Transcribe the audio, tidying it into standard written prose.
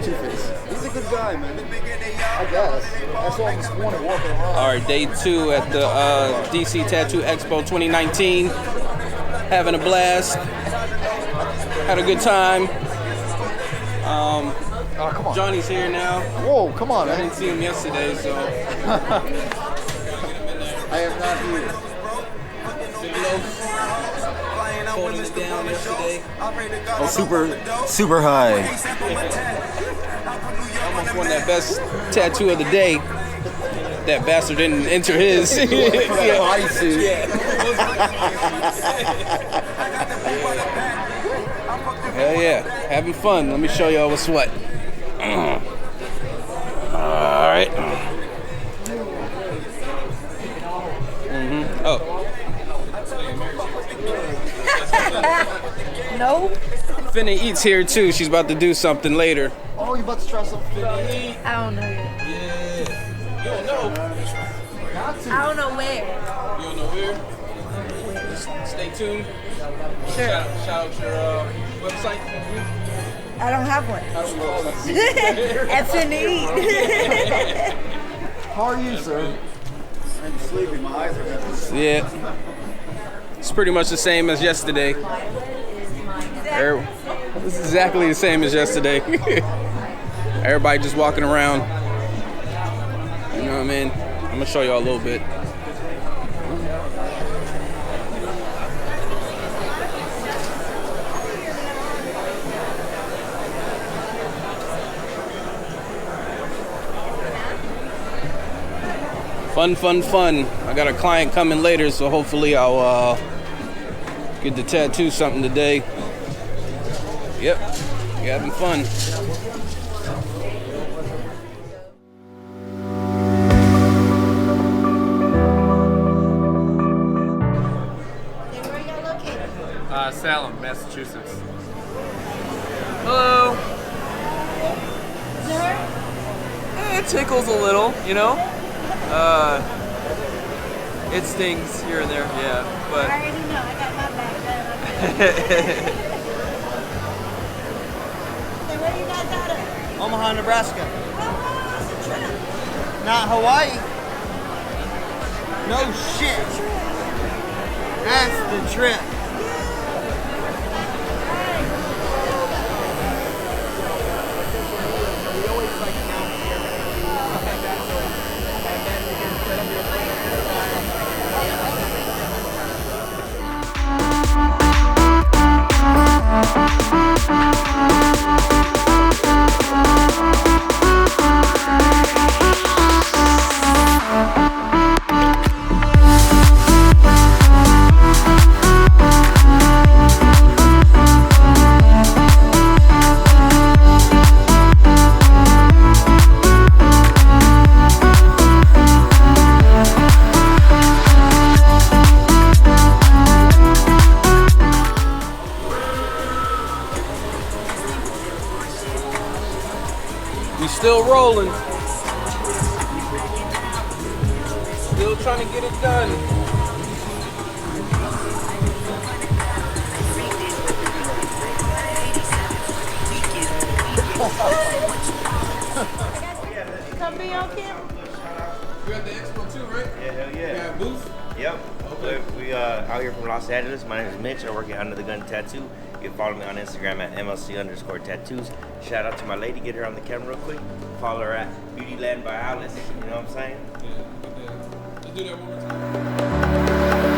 Two-Face. He's a good guy, man. I guess. I saw him this morning walking around. All right, day 2 at the DC Tattoo Expo 2019. Having a blast. Had a good time. Oh, come on. Johnny's here now. Whoa, come on, I man. didn't see him yesterday, so. I am not here. Holding it down yesterday. Oh, super high. Almost won that best tattoo of the day. That bastard didn't enter his. For that bodysuit. Hell yeah, having fun. Let me show y'all what's what. All right. Oh. No. Finna Eats here too. She's about to do something later. Oh, you about to try something? I don't know yet. Yeah. You don't know. I don't know where. You don't know where? Just stay tuned. Sure. Shout out your website. I don't have one. F&E. How are you, sir? I'm sleepy. My eyes are heavy. Yeah. It's pretty much the same as yesterday. It's exactly the same as yesterday. Everybody just walking around. You know what I mean? I'm gonna show y'all a little bit. Fun. I got a client coming later, so hopefully I'll get to tattoo something today. Yep, we having fun. Where are y'all located? Salem, Massachusetts. Hello. Does it hurt? It tickles a little, you know. It stings here and there, yeah. I But already know. I got my back done. So where you guys out of? Omaha, Nebraska. Oh, that's a trip. Not Hawaii. No shit. That's the trip. We still rolling. Still trying to get it done. Come be on camera. You're at the expo too, right? Yeah, hell You yeah. got a booth? Yep. Okay. We out here from Los Angeles. My name is Mitch. I work at Under the Gun Tattoo. You can follow me on Instagram at MLC_tattoos. Shout out to my lady. Get her on the camera real quick. Follow her at Beautyland by Alice. You know what I'm saying? Yeah. Let's do that one more time.